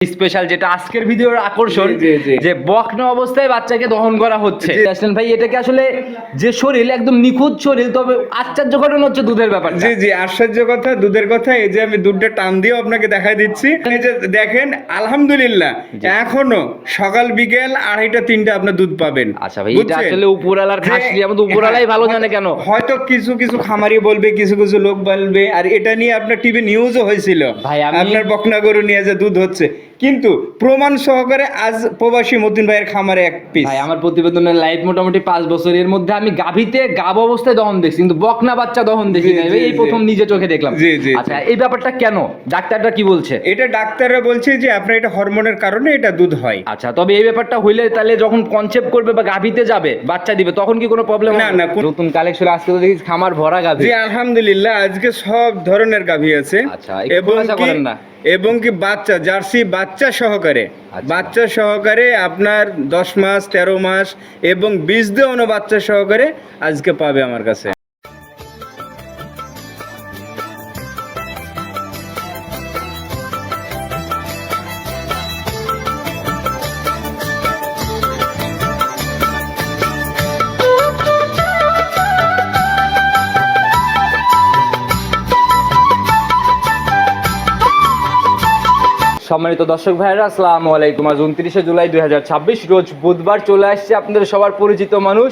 Special যেটা আজকের ভিডিওর আকর্ষণ যে বকনা অবস্থায় বাচ্চাকে দহন করা হচ্ছে। আসলেন ভাই, এটাকে আসলে যে শরীর একদম নিখুঁত শরীর, তবে আশ্চর্য ঘটনা হচ্ছে দুধের ব্যাপার। জি জি, আশ্চর্য কথা, দুধের কথা। এই যে আমি দুধটা টান দিয়েও আপনাকে দেখাই দিচ্ছি। এই যে দেখেন, আলহামদুলিল্লাহ এখনো সকাল বিকেল 2:30-3টা আপনার দুধ পাবেন। আচ্ছা ভাই, এটা আসলে উপরালার খাসি, আমাদের উপরালাই ভালো জানে কেন। হয়তো কিছু কিছু খামারি বলবে, কিছু কিছু লোক বলবে, আর এটা নিয়ে আপনার টিভি নিউজও হয়েছিল ভাই, আপনার বকনা গরু নিয়ে যে দুধ হচ্ছে, কিন্তু প্রমাণ সহকারে আজ প্রবাসী মতিন ভাইয়ের খামারে এক পিস। ভাই, আমার প্রতিবেদনের লাইফ মোটামুটি 5 বছর, এর মধ্যে আমি গাভীতে গাব অবস্থায় দহন দেখছি, কিন্তু বকনা বাচ্চা দহন দেখি নাই ভাই, এই প্রথম নিজে চোখে দেখলাম। আচ্ছা, এই ব্যাপারটা কেন, ডাক্তাররা কি বলছে? এটা ডাক্তাররা বলছে যে আপনার এটা হরমোনের কারণে এটা দুধ হয়। আচ্ছা, তবে এই ব্যাপারটা হইলে তাহলে যখন কনসেপ্ট করবে বা গাভীতে যাবে বাচ্চা দিবে, তখন কি কোনো প্রবলেম? না না, নতুন কালেকশন আজকে তো দেখি খামার ভরা গাভী। জি আলহামদুলিল্লাহ, আজকে সব ধরনের গাভী আছে। আচ্ছা, একটু আশা করেন না। এবং কি বাচ্চা জার্সি বাচ্চা সহকারে, বাচ্চা সহকারে আপনার 10 মাস 13 মাস এবং বীজ দেওয়ানো বাচ্চা সহকারে আজকে পাবে আমার কাছে। সম্মানিত দর্শক ভাইরা, আসসালামু আলাইকুম। আজ 29শে জুলাই 2026 রোজ বুধবার চলে আসছে আপনাদের সবার পরিচিত মানুষ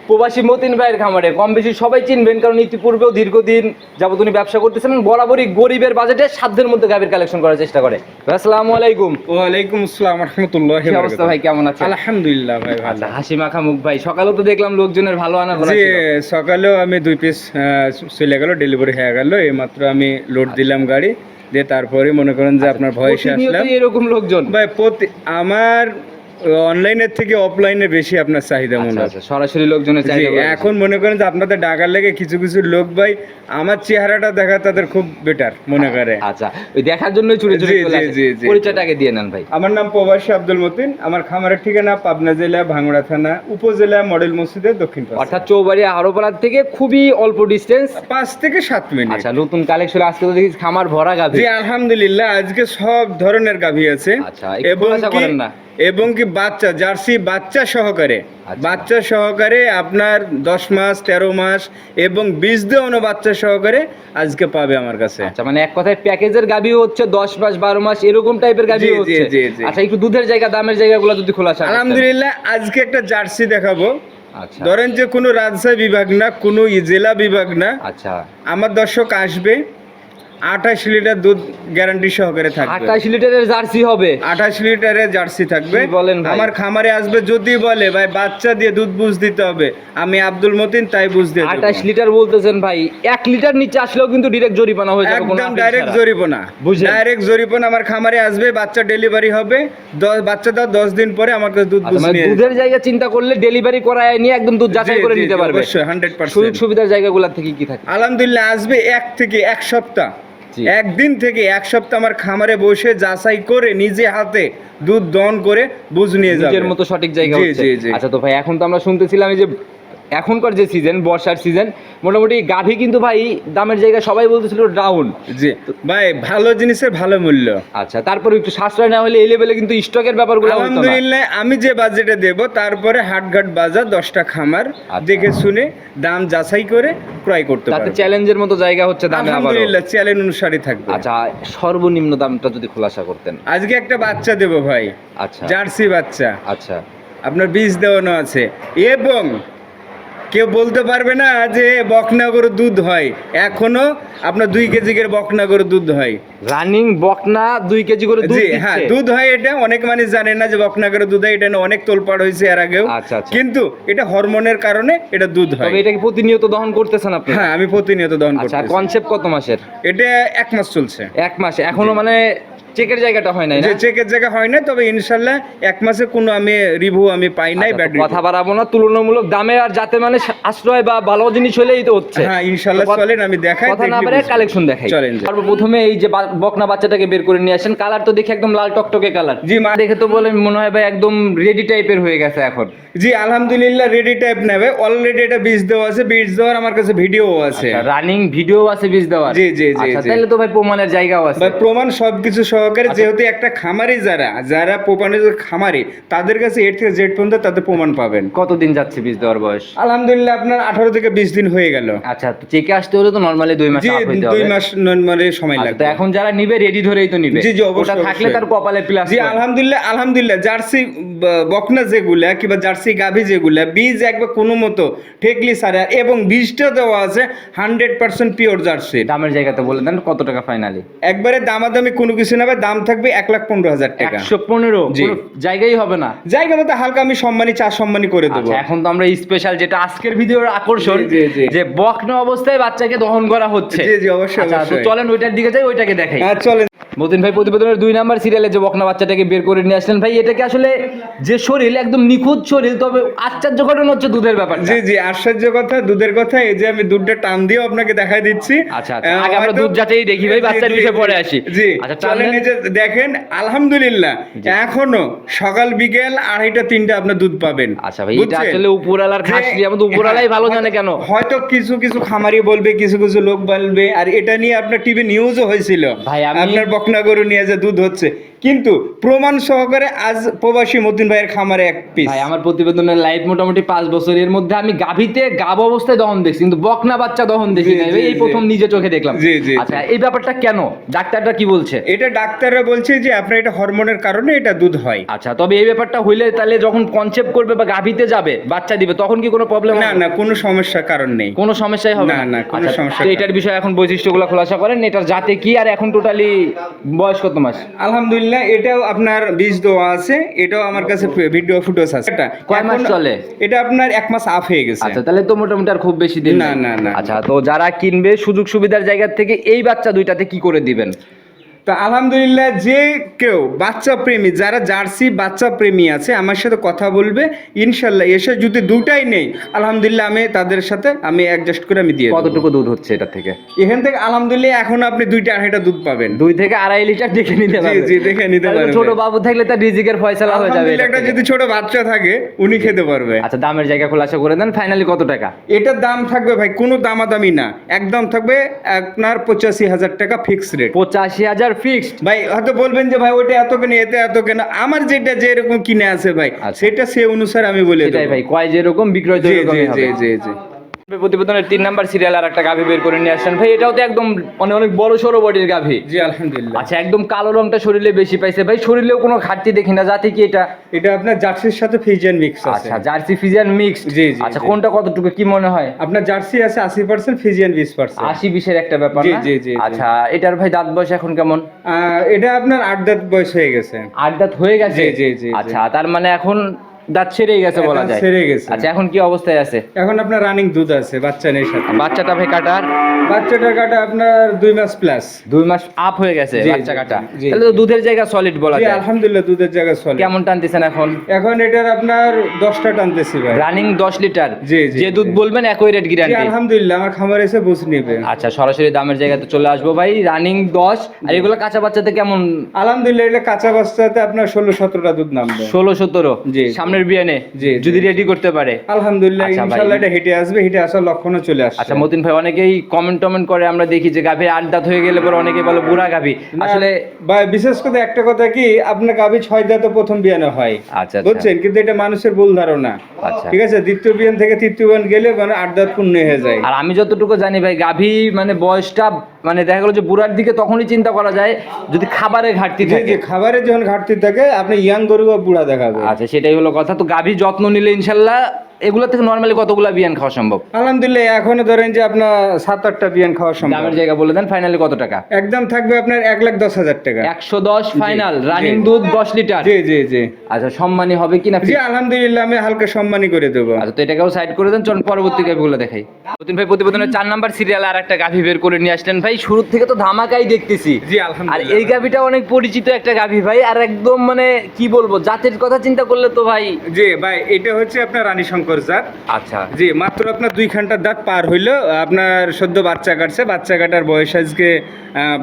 প্রবাসী মতিন ভাইয়ের খামারে। কম বেশি সবাই চিনবেন, কারণ ইতিপূর্বেও দীর্ঘদিন যাবত উনি ব্যবসা করতেছেন, বরাবরই গরিবের বাজেটে সাধ্যের মধ্যে গাভীর কালেকশন করার চেষ্টা করে। আসসালামু আলাইকুম। ওয়ালাইকুম আসসালাম রাহমাতুল্লাহি ওয়া বারাকাতুহু। কি অবস্থা ভাই, কেমন আছেন? আলহামদুলিল্লাহ ভাই ভালো। হাসি মাখা মুখ ভাই, সকালেও তো দেখলাম লোকজনের ভালো আনা করা জি, ছিল। সকালেও আমি 2 পিস চলে গেল, ডেলিভারি হয়ে গেল। এইমাত্র আমি লোড দিলাম গাড়ি দিয়ে, তারপরে মনে করেন যে আপনার ভয়েসে আসলাম। এরকম লোকজন ভাই আমার অনলাইনের থেকে অফলাইনে বেশি আপনার চাহিদা মনে হয়। সরাসরি লোকজনের চাহিদা। এখন মনে করেন যে আপনাদের ডাকার লেগে কিছু কিছু লোক ভাই আমার চেহারাটা দেখা তাদের খুব বেটার মনে করে। আচ্ছা, ওই দেখার জন্য চুরি চুরি চলে আসে। পরিচয়টা আগে দিয়ে নেন ভাই। আমার নাম প্রবাসী আব্দুল মতিন। আমার খামারের ঠিকানা পাবনা জেলা ভাঙ্গুড়া থানা উপজেলা মডেল মসজিদের দক্ষিণ পাশে, অর্থাৎ চৌবাড়িয়া হারোপাড়া থেকে খুবই অল্প ডিসটেন্স, 5 থেকে 7 মিনিট। আচ্ছা, নতুন কালেকশন আজকে তো দেখি খামার ভরা গাভী। জি আলহামদুলিল্লাহ, আজকে সব ধরনের গাভী আছে। আচ্ছা, একটু আশা করেন না। এবং কি বাচ্চা জার্সি বাচ্চা সহকারে, বাচ্চা সহকারে আপনার 10 মাস 13 মাস এবং বীজ দেওয়ানো বাচ্চা সহকারে আজকে পাবে আমার কাছে। আচ্ছা, মানে এক কথায় প্যাকেজের গাভী হচ্ছে 10 মাস 12 মাস এরকম টাইপের গাভী হচ্ছে। আচ্ছা, একটু দুধের জায়গা দামের জায়গাগুলো যদি খোলাসা। আলহামদুলিল্লাহ, আজকে একটা জার্সি দেখাবো। আচ্ছা, ধরেন যে কোনো রাজশাহী বিভাগ না, কোনো জেলা বিভাগ না। আচ্ছা, আমার দর্শক আসবে, 28 লিটার দুধ গ্যারান্টি সহকারে থাকবে। 28 লিটারের জার্সি হবে? 28 লিটারের জার্সি থাকবে। বলেন ভাই? আমার খামারে আসবে, যদি বলে ভাই বাচ্চা দিয়ে দুধ বুঝ দিতে হবে, আমি আব্দুল মতিন তাই বুঝ দিয়ে দেব। 28 লিটার বলতেছেন ভাই, 1 লিটার নিচে আসলেও কিন্তু ডাইরেক্ট জরিমানা হয়ে যাবে। একদম ডাইরেক্ট জরিমানা, ডাইরেক্ট জরিমানা। আমার খামারে আসবে, বাচ্চা ডেলিভারি হবে, বাচ্চা দাও 10 দিন পরে আমার কাছে দুধ বুঝ নিয়ে। দুধের জায়গা চিন্তা করলে ডেলিভারি করায় নিয়ে একদম দুধ যাচাই করে নিতে পারবে। অবশ্যই 100%। সুযোগ সুবিধার জায়গাগুলো থেকে কি থাকে? আলহামদুলিল্লাহ, আসবে 1 থেকে 1 সপ্তাহ, একদিন থেকে 1 সপ্তাহ আমার খামারে বসে যাচাই করে নিজে হাতে দুধ দহন করে বুঝ নিয়ে যাবে, নিজের মতো সঠিক জায়গা হচ্ছে। আচ্ছা, তো ভাই এখন তো আমরা শুনতেছিলাম এই যে এখনকার যে সিজন, বর্ষার সিজন, মোটামুটি গাভী কিন্তু ভাই দামের জায়গা সবাই বলতেছিল ডাউন। জি ভাই, ভালো জিনিসের ভালো মূল্য। আচ্ছা, তারপরে একটু সাশ্রয় না হলে এই লেভেলে কিন্তু স্টকের ব্যাপারগুলো হতো না। আলহামদুলিল্লাহ, আমি যে বাজেটে দেব, তারপরে হাটঘাট বাজার 10টা খামার দেখে শুনে দাম যাচাই করে ক্রয় করতে পারবে। তাতে চ্যালেঞ্জের মতো জায়গা হচ্ছে দামে। আলহামদুলিল্লাহ, চ্যালেঞ্জ অনুসারে থাকবে। আচ্ছা, সর্বনিম্ন দামটা যদি খোলাসা করতেন। আজকে একটা বাচ্চা দেব ভাই। আচ্ছা, জার্সি বাচ্চা। আচ্ছা, আপনার বীজ দেওয়ানো আছে এবং কেউ বলতে পারবে না যে বকনা গরুর দুধ হয়। এখনো আপনার 2 কেজি করে বকনা গরুর দুধ হয়। রানিং বকনা 2 কেজি করে দুধ দিচ্ছে? হ্যাঁ, দুধ হয়। এটা অনেক মানুষ জানে না যে বকনা গরুর দুধ হয়, এটা নিয়ে অনেক তোলপাড় হয়েছে এর আগেও। আচ্ছা, কিন্তু এটা হরমোনের কারণে এটা দুধ হয়। তবে এটা কি প্রতিনিয়ত দহন করতেছেন আপনি? হ্যাঁ, আমি প্রতিনিয়ত দহন করতেছি। আচ্ছা, কনসেপ্ট কত মাসের? এটা 1 মাস চলছে। 1 মাস এখনো, মানে চেকের জায়গাটা হয় নাই না? চেকের জায়গা হয় না, তবে ইনশাআল্লাহ 1 মাসে কোনো আমি রিভিউ আমি পাই নাই। ব্যাড কথা বাড়াবো না, তুলনামূলক দামে আর যাতে মানে আশ্রয় বা ভালো জিনিস হলেই তো হচ্ছে। হ্যাঁ ইনশাআল্লাহ, চলেন আমি দেখাই। কথা না বলে কালেকশন দেখাই। চলেন। সর্বপ্রথমে এই যে বকনা বাচ্চাটাকে বের করে নিয়ে আসেন, কালার তো দেখি একদম লাল টকটকে কালার। জি, মা দেখে তো বলে মনে হয় ভাই একদম রেডি টাইপের হয়ে গেছে এখন। জি আলহামদুলিল্লাহ, রেডি টাইপ নেবে। অলরেডি এটা বীজ দেওয়া আছে, বীজ দেওয়ার আমার কাছে ভিডিও আছে, রানিং ভিডিও আছে বীজ দেওয়ার। জি জি জি। আচ্ছা, তাহলে তো ভাই প্রমাণের জায়গাও আছে। ভাই প্রমাণ সবকিছু সহ সহকারে, যেহেতু একটা খামারি যারা পোপানের খামারি, তাদের কাছে এর থেকে জেড পর্যন্ত তাদের প্রমাণ পাবেন। কতদিন যাচ্ছে বীজ দেওয়ার বয়স? আলহামদুলিল্লাহ আপনার 18 থেকে 20 দিন হয়ে গেল। আচ্ছা, তো চেকে আসতে হলে তো নরমালি 2 মাস জি, আপ হইতে হবে। 2 মাস নরমালি সময় আচ্ছা, লাগবে। তো এখন যারা নিবে রেডি ধরেই তো নিবে। জি জি, অবশ্যই ওটা থাকলে তার কপালে প্লাস। জি আলহামদুলিল্লাহ জার্সি বকনা যেগুলা কিংবা জার্সি গাভী যেগুলা বীজ একবার কোনো মতো ঠেকলি ছাড়া, এবং বীজটা দেওয়া আছে 100% পিওর জার্সি। দামের জায়গাতে বলে দেন কত টাকা ফাইনালি? একবারে দামাদামি কোনো কিছু না ভাই, দাম থাকবে 1,15,000 টাকা। 115? জি। কোনো জায়গাই হবে না? জায়গা মতো হালকা আমি সম্মানী করে দেবো। আচ্ছা, এখন তো আমরা স্পেশাল যেটা আজকের ভিডিওর আকর্ষণ, জি, জি। যে বকনা অবস্থায় বাচ্চাকে দহন করা হচ্ছে। জি জি, অবশ্যই আচ্ছা, তো অবশ্যই। চলেন ওইটার দিকে যাই, ওইটাকে দেখাই। চলেন। মতিন ভাই প্রতিবেদনের 2 নাম্বার সিরিয়ালে যে বকনা বাচ্চাটাকে বের করে নিয়ে আসলেন ভাই, এটাকে আসলে যে শরীর একদম নিখুঁত শরীর, তবে আশ্চর্য ঘটনা হচ্ছে দুধের ব্যাপার। জি জি, আশ্চর্য কথা, দুধের কথা। এই যে আমি দুধটা টান দিয়েও আপনাকে দেখাই দিচ্ছি। আচ্ছা, আগে আমরা দুধ যাচাই দেখি ভাই, বাচ্চার বিষয়ে পরে আসি। জি, আচ্ছা, চলেন। এই যে দেখেন, আলহামদুলিল্লাহ এখনো সকাল বিকেল 2:30 3টা আপনার দুধ পাবেন। আচ্ছা ভাই, এটা আসলে উপরালার খাসলি, আমাদের উপরালাই ভালো জানে কেন। হয়তো কিছু খামারি বলবে, কিছু লোক বলবে, আর এটা নিয়ে আপনার টিভি নিউজও হয়েছিল ভাই, আপনার বকনা গরু নিয়ে যে দুধ হচ্ছে, কিন্তু প্রমাণ সহকারে আজ প্রবাসী মতিন ভাইয়ের খামারে এক পিস। ভাই, আমার প্রতিবেদনের লাইফ মোটামুটি 5 বছর, এর মধ্যে আমি গাভীতে গাব অবস্থায় দহন দেখছি, কিন্তু বকনা বাচ্চা দহন দেখি নাই ভাই, এই প্রথম নিজে চোখে দেখলাম। জি জি। আচ্ছা, এই ব্যাপারটা কেন, ডাক্তারটা কি বলছে? এটা ডাক্তাররা বলছে যে আপনার এটা হরমোনের কারণে এটা দুধ হয়। আচ্ছা, তবে এই ব্যাপারটা হইলে তাহলে যখন কনসেপ্ট করবে বা গাভীতে যাবে বাচ্চা দিবে, তখন কি কোনো প্রবলেম? না, কোনো সমস্যার কারণ নেই, কোনো সমস্যাই হবে না? না, কোনো আচ্ছা, সমস্যা তো এটার বিষয়ে এখন বৈশিষ্ট্যগুলো খোলাসা করেন, এটার জাতে কি, আর এখন টোটালি বয়স কত মাস? আলহামদুলিল্লাহ এটাও আপনার বীজ দেওয়া আছে, এটাও আমার কাছে ভিডিও ফুটেজ আছে। এটা কয় মাস চলে? এটা আপনার 1 মাস আপ হয়ে গেছে। আচ্ছা, তাহলে তো মোটামুটি আর খুব বেশি দিন না, নেই। না, না। আচ্ছা, তো যারা কিনবে সুযোগ সুবিধার জায়গা থেকে এই বাচ্চা দুইটাতে কি করে দিবেন? তো আলহামদুলিল্লাহ যে কেউ বাচ্চা প্রেমী, যারা জার্সি বাচ্চা প্রেমী আছে, আমার সাথে কথা বলবে, ইনশাল্লাহ এসে যদি দুটাই নেই, আলহামদুলিল্লাহ আমি তাদের সাথে আমি অ্যাডজাস্ট করে আমি দিয়ে দেব। কতটুকু দুধ হচ্ছে এটা থেকে? এখান থেকে আলহামদুলিল্লাহ এখন আপনি 2-2.5 দুধ পাবেন। 2 থেকে 2.5 লিটার দেখে নিতে পারবে। জি, দেখে নিতে তাহলে পারবে। ছোট বাবু থাকলে তার রিজিকের ফয়সালা হয়ে যাবে। আলহামদুলিল্লাহ একটা যদি ছোট বাচ্চা থাকে উনি খেতে পারবে। আচ্ছা, দামের জায়গা খোলাসা করে দেন, ফাইনালি কত টাকা? এটার দাম থাকবে ভাই কোনো দামাদামি না, একদম থাকবে আপনার 85,000 টাকা ফিক্স রেট। 85,000 ফিক্সড? ভাই হয়তো বলবেন যে ভাই ওইটা এত কেন, এতে এত কেন, আমার যেটা যেরকম কিনে আছে ভাই আচ্ছা। সেটা সে অনুসারে আমি বলে সেটাই দেব। ভাই, কয় যেরকম বিক্রয় জি জি যেরকমই হবে। জি জি জি। প্রতিবেদনের 3 নাম্বার সিরিয়াল আর একটা গাভী বের করে নিয়ে আসছেন ভাই, এটাও তো একদম অনেক বড় সড়ো বডির গাভী। জি আলহামদুলিল্লাহ। আচ্ছা, একদম কালো রংটা শরীরে বেশি পাইছে ভাই, শরীরেও কোনো ঘাটতি দেখি না, জাতি কি এটা? এটা আপনার জার্সির সাথে ফিজিয়ান মিক্স আছে। আচ্ছা, জার্সি ফিজিয়ান মিক্সড। জি, জি, আচ্ছা, জি। কোনটা কতটুকু কি মনে হয়? আপনার জার্সি আছে 80%, ফিজিয়ান 20%। 80-20 একটা ব্যাপার জি, না? জি, জি, জি। আচ্ছা, এটার ভাই দাঁত বয়স এখন কেমন? এটা আপনার 8 দাঁত বয়স হয়ে গেছে। 8 দাঁত হয়ে গেছে? জি, জি, জি, জি। আচ্ছা, তার মানে এখন দাঁত ছেড়েই গেছে বলা দাঁত যায়। ছেড়ে গেছে। আচ্ছা, এখন কি অবস্থায় আছে? এখন আপনার রানিং দুধ আছে বাচ্চা নেই সাথে। বাচ্চাটা ভাই কাটার? বাচ্চাটার কাটা আপনার 2 মাস প্লাস। 2 মাস আপ হয়ে গেছে জি, বাচ্চা জি, কাটা। জি। তাহলে তো দুধের জায়গা সলিড বলা জি যায়। আলহামদুলিল্লাহ দুধের জায়গা চলে। কেমন টানতেছেন এখন? এখন এটার আপনার 10টা টানতেছি ভাই। Running 10 litre? জি, জি, যে দুধ জি। বলবেন একই রেট জি গ্যারান্টি? আলহামদুলিল্লাহ আমার খামার এসে বুঝ নিবে। আচ্ছা, সরাসরি দামের জায়গাতে চলে আসবো ভাই। রানিং 10, আর এগুলো কাঁচা বাচ্চাতে কেমন? আলহামদুলিল্লাহ এটা কাঁচা বাচ্চাতে আপনার 16-17টা দুধ নামবে। 16-17? জি। সামনের বিয়ানে জি, জি। যদি রেডি করতে পারে? আলহামদুলিল্লাহ আচ্ছা ভাই। ইনশাআল্লাহ এটা হেঁটে আসবে, হেঁটে আসার লক্ষণও চলে আসছে। আচ্ছা মতিন ভাই, অনেকেই কমেন্ট করে আমরা দেখি যে গাভীর 8 দাঁত হয়ে গেলে পরে অনেকেই বলে বুড়া গাভী, আসলে ভাই বিশেষ করে একটা কথা কি, আপনার গাভী 6 দাঁতে প্রথম বিয়ানে হয়। আচ্ছা, আচ্ছা। বুঝছেন, কিন্তু এটা মানুষের ভুল ধারণা। আচ্ছা। ঠিক আছে, দ্বিতীয় বিয়ান থেকে তৃতীয় বিয়ান গেলে মানে 8 দাঁত পূর্ণ হয়ে যায়। আর আমি যতটুকু জানি ভাই, গাভী মানে বয়সটা মানে দেখা গেলো যে বুড়ার দিকে তখনই চিন্তা করা যায় যদি খাবারের ঘাটতি জি থাকে। জি, খাবারের যখন ঘাটতি থাকে আপনি ইয়াং গরু বা বুড়া দেখাবে। আচ্ছা, সেটাই হলো কথা। তো গাভী যত্ন নিলে ইনশাল্লাহ এগুলো থেকে নরমালি কতগুলা বিয়ান খাওয়া সম্ভব? আলহামদুলিল্লাহ এখনো ধরেন যে আপনার 7-8টা বিয়ান খাওয়া সম্ভব। দামের জায়গা বলে দেন, ফাইনালি কত টাকা? একদম থাকবে আপনার 1,10,000 টাকা। 110 ফাইনাল, জি, রানিং জি। দুধ 10 লিটার? জি জি জি আচ্ছা, সম্মানী হবে কিনা? জি আলহামদুলিল্লাহ আমি হালকা সম্মানই করে দেবো। আচ্ছা, তো এটাকেও সাইড করে দেন, চল পরবর্তী গাভীগুলো দেখাই। মতিন ভাই প্রতিবেদনের 4 নাম্বার সিরিয়ালে আর একটা গাভী বের করে নিয়ে আসলেন ভাই, শুরু থেকে তো ধামাকাই দেখতেছি। জি আর আলহামদুলিল্লাহ। এই গাভীটা অনেক পরিচিত একটা গাভী ভাই, আর একদম মানে কি বলবো, জাতের কথা চিন্তা করলে তো ভাই। জি ভাই, এটা হচ্ছে আপনার রানী শঙ্কর জাত। আচ্ছা, জি মাত্র আপনার 2 ঘন্টার দাঁত পার হইলো, আপনার সদ্য বাচ্চা কাটছে, বাচ্চা কাটার বয়স আজকে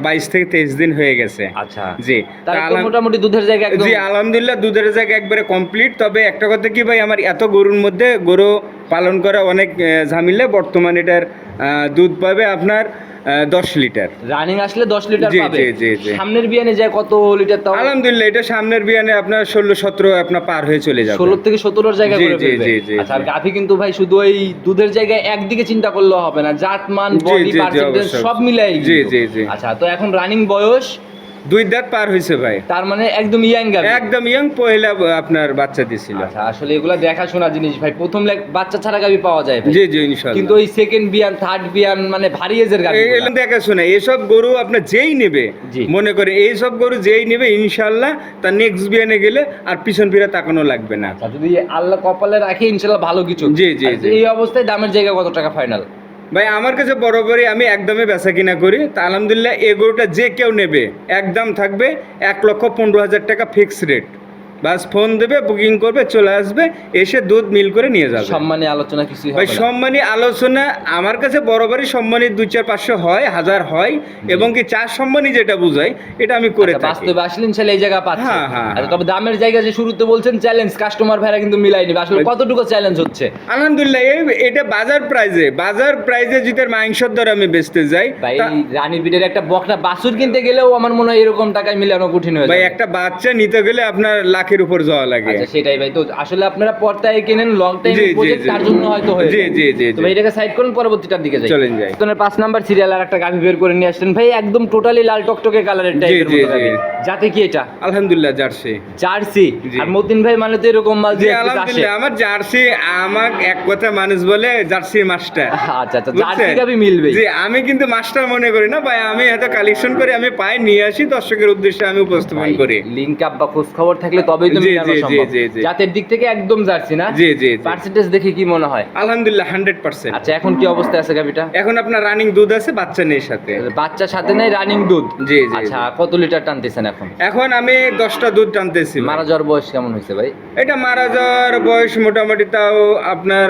22 থেকে 23 দিন হয়ে গেছে। আচ্ছা। জি তার তা মোটামুটি দুধের জায়গা একদম। জি আলহামদুলিল্লাহ দুধের জায়গা একবারে কমপ্লিট। তবে একটা কথা কি ভাই, আমার এত গরুর মধ্যে গরু পালন করা অনেক ঝামেলা। বর্তমানে এটার দুধ পাবে আপনার 10 লিটার। রানিং আসলে 10 লিটার জি, পাবে। জি, জি, জি। সামনের বিয়ানে যায় কত লিটার তাও? আলহামদুলিল্লাহ এটা সামনের বিয়ানে আপনার 16-17 আপনার পার হয়ে চলে যাবে। 16 থেকে 17 জায়গা জি, করে জি, ফেলবে। জি, জি, আচ্ছা, আর জি। গাভী কিন্তু ভাই শুধু ওই দুধের জায়গায় একদিকে চিন্তা করলেও হবে না, জাত মান, জি, বডি, জি, জি, পার্সেন্টেজ অবশ্যই। সব মিলাই জি, কিন্তু। জি, জি। আচ্ছা, তো এখন রানিং বয়স 2 দাঁত পার হয়েছে ভাই। তার মানে একদম ইয়াং গাভী। একদম ইয়াং, পয়লা আপনার বাচ্চা দিছিল। আচ্ছা, আসলে এগুলা দেখাশোনা জিনিস ভাই। প্রথম বাচ্চা ছাড়া গাভী পাওয়া যায় ভাই। জি, জি, ইনশাআল্লাহ। কিন্তু ওই সেকেন্ড বিয়ান, থার্ড বিয়ান মানে ভারী এজের গাভী। এগুলো দেখাশোনা, এসব গরু আপনার যেই নেবে, জি। মনে করে এইসব গরু যেই নেবে ইনশাআল্লাহ তার নেক্সট বিয়ানে গেলে আর পিছন ফিরে তাকানো লাগবে না। আচ্ছা, যদি আল্লাহ কপালে রাখে ইনশাআল্লাহ ভালো কিছু। জি, জি, আর জি। এই অবস্থায় দামের জায়গা কত টাকা ফাইনাল? ভাই আমার কাছে বরাবরই আমি একদমই বেচা কিনা করি, তা আলহামদুলিল্লাহ এই গরুটা যে কেউ নেবে একদম থাকবে 1,15,000 টাকা ফিক্স রেট। বাস ফোন দেবে, বুকিং করবে, চলে আসবে, এসে দুধ মিল করে নিয়ে যাবে। সম্মানী আলোচনা কিছুই ভাই হবে না। সম্মানী আলোচনা আমার কাছে বরাবরই সম্মানী 2-4-500 হয়, 1000 হয়, এবং কি চার সম্মানী যেটা বুঝায় এটা আমি করে আচ্ছা, থাকি। বাস্তবে আসলে ইনশাআল্লাহ এই জায়গা পাচ্ছে। হ্যাঁ, হ্যাঁ, আচ্ছা, তবে দামের জায়গা যে শুরুতে বলছেন চ্যালেঞ্জ, কাস্টমার ভাইরা কিন্তু মিলাই নিবে। আসলে কতটুকু চ্যালেঞ্জ হচ্ছে? আলহামদুলিল্লাহ এটা বাজার প্রাইজে যদি মাংসের দর আমি বেচতে যাই, ভাই রানী বিডের একটা বকনা বাছুর কিনতে গেলেও আমার মনে হয় এরকম টাকায় মিলানো কঠিন হয়ে ভাই যাবে। একটা বাচ্চা নিতে গেলে আপনার লাখের উপর যাওয়া লাগে। আচ্ছা, সেটাই ভাই। তো আসলে আপনারা পর্দায় কেনেন, লং টাইম জি, জি, প্রজেক্ট, জি। তার জন্য হয়তো হয়ে জি, যায়। জি, জি, তো জি। ভাই এটাকে সাইড করুন, পরবর্তীটার দিকে যাই। চলেন যাই। তোনের 5 নাম্বার সিরিয়াল আর একটা গাভী বের করে নিয়ে আসলেন ভাই, একদম টোটালি লাল টকটকে কালারের টাইপের জি, মতো জি। গাভী। যাতে কি এটা? আলহামদুলিল্লাহ জার্সি। জার্সি। জি। আর মতিন ভাই মানে তো এরকম মাল জি দিয়ে আসে। আলহামদুলিল্লাহ আমার জার্সি, আমার এক কথা মানুষ বলে জার্সি মাস্টার। আচ্ছা, আচ্ছা, জার্সি বুঝছেন? গাভী মিলবে। জি আমি কিন্তু মাস্টার মনে করি না ভাই, আমি এত কালেকশন করে আমি পাই নিয়ে আসি, দর্শকের উদ্দেশ্যে আমি উপস্থাপন করি। লিংক আপ বা খোঁজ খবর থাকলে তবেই তো জি, মিলানো জি, জি, সম্ভব। জি, জি। জাতের দিক থেকে একদম জার্সি না? জি, জি, জি। পার্সেন্টেজ দেখে কি মনে হয়? আলহামদুলিল্লাহ 100%। আচ্ছা, এখন কি অবস্থায় আছে গাভীটা? এখন আপনার রানিং দুধ আছে, বাচ্চা নেই সাথে। বাচ্চার সাথে নাই, রানিং দুধ। জি, জি, আচ্ছা, কত লিটার টানতেছেন এখন? এখন আমি 10টা দুধ টানতেছি ভাই। মারা যাওয়ার বয়স কেমন হয়েছে ভাই? এটা মারা যাওয়ার বয়স মোটামুটি তাও আপনার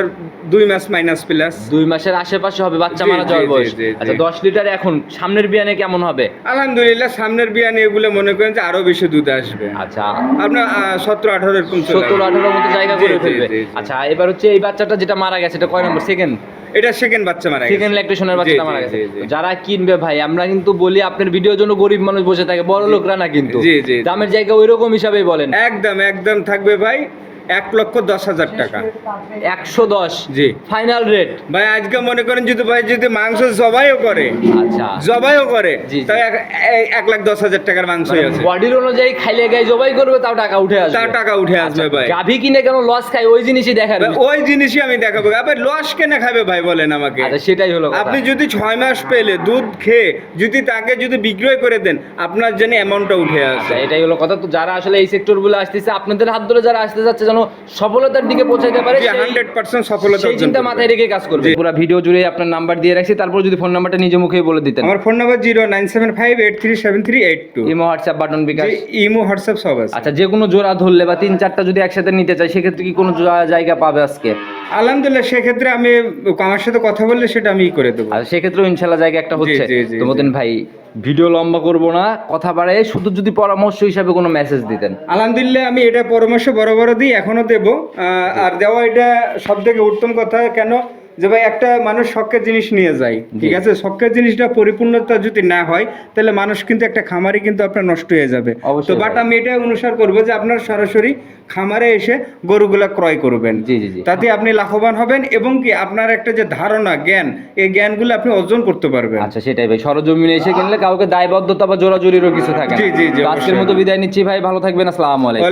2 মাস মাইনাস প্লাস। 2 মাসের আশেপাশে হবে বাচ্চা জি, মারা যাওয়ার জি, বয়স। জি, জি, জি। আচ্ছা, 10 লিটার এখন সামনের বিয়ানে কেমন হবে? আলহামদুলিল্লাহ সামনের বিয়ানে এগুলো মনে করেন যে আরো বেশি দুধ আসবে। আচ্ছা, আপনার 17-18 এরকম চলে 17-18 মতো জায়গা জি, করে জি, ফেলবে। জি, জি। আচ্ছা, এবার হচ্ছে এই বাচ্চাটা যেটা মারা গেছে, এটা কয় নম্বর? সেকেন্ড এটা সেকেন্ড বাচ্চা মারা গেছে। সেকেন্ড ল্যাকটেশনের জি, বাচ্চাটা জি, মারা গেছে। জি, জি। যারা কিনবে ভাই, আমরা কিন্তু বলি আপনার ভিডিওর জন্য গরিব মানুষ বসে থাকে, বড় লোকরা না কিন্তু। জি, জি, জি। দামের জায়গা ওইরকম হিসাবেই বলেন। একদম থাকবে ভাই 1,10,000 টাকা। 110 জি ফাইনাল রেট। ভাই আজকে মনে করেন যদি মাংস জবাইও করে, আচ্ছা, জি, জি। তাই 1,10,000 টাকার মাংসই আছে। বডির অনুযায়ী খাইলে গায়ে জবাই করবে, তাও টাকা উঠে আসবে। তার টাকা উঠে আসবে ভাই। গাভী কিনে কেন লস খায়, ওই জিনিসই দেখার ভাই, বিষয়। ওই জিনিসই আমি দেখাবো। আবার লস কেন খাবে ভাই বলেন আমাকে? আচ্ছা, সেটাই হলো কথা। আপনি যদি 6 মাস পেলে দুধ খেয়ে যদি তাকে যদি বিক্রয় করে দেন, আপনার জন্য অ্যামাউন্টটা উঠে আসে। আচ্ছা, এটাই হলো কথা। তো যারা আসলে এই সেক্টরগুলো আসতেছে, আপনাদের হাত ধরে যারা আসতে যাচ্ছে, যেন সফলতার দিকে পৌঁছাতে পারে, জি, সেই- 100% সফলতা সেই অর্জন চিন্তা করবে। মাথায় রেখে কাজ করবে। পুরো ভিডিও জুড়ে আপনার নাম্বার দিয়ে রাখছি, তারপর যদি ফোন নাম্বারটা নিজে মুখেই বলে দিতেন। আমার phone number 09758373382। Imo, WhatsApp, button bKash. জি, ইমো হোয়াটসঅ্যাপ সব আছে। আচ্ছা, যে কোনো জোড়া ধরলে বা 3-4টা যদি একসাথে নিতে চাই, সেক্ষেত্রে কি কোনো জায়গা পাবে আজকে? আলহামদুলিল্লাহ সেক্ষেত্রে আমি আমার সাথে কথা বললে সেটা আমি করে দেবো। আর সেক্ষেত্রেও ইনশাল্লাহ জায়গা একটা হচ্ছে। জি, জি, তো মতিন ভাই, ভিডিও লম্বা করবো না, কথা বাড়ায়, শুধু যদি পরামর্শ হিসাবে কোনো মেসেজ দিতেন। আলহামদুলিল্লাহ আমি এটা পরামর্শ বড় দিই, এখনো দেবো। আর দেওয়া এটা সব থেকে উত্তম কথা। কেন যে ভাই একটা মানুষ শখের জিনিস নিয়ে যায়, ঠিক আছে, শখের জিনিসটা পরিপূর্ণতা যদি না হয় তাহলে মানুষ কিন্তু একটা খামারে কিন্তু আপনার নষ্ট হয়ে যাবে। অবশ্যই তো বাট ভাই। আমি এটা অনুসার করবো যে আপনার সরাসরি খামারে এসে গরুগুলা ক্রয় করবেন। জি, জি, জি। তাতে আপনি লাভবান হবেন, এবং কি আপনার একটা যে ধারণা জ্ঞান, এই জ্ঞানগুলো আপনি অর্জন করতে পারবেন। আচ্ছা, সেটাই ভাই। সরজমিনে এসে কিনলে কাউকে দায়বদ্ধতা বা জোরাজুরিরও কিছু থাকে না। জি, জি, জি, তো আজকের অবশ্যই। মতো বিদায় নিচ্ছি ভাই, ভালো থাকবেন, আসসালামু আলাইকুম।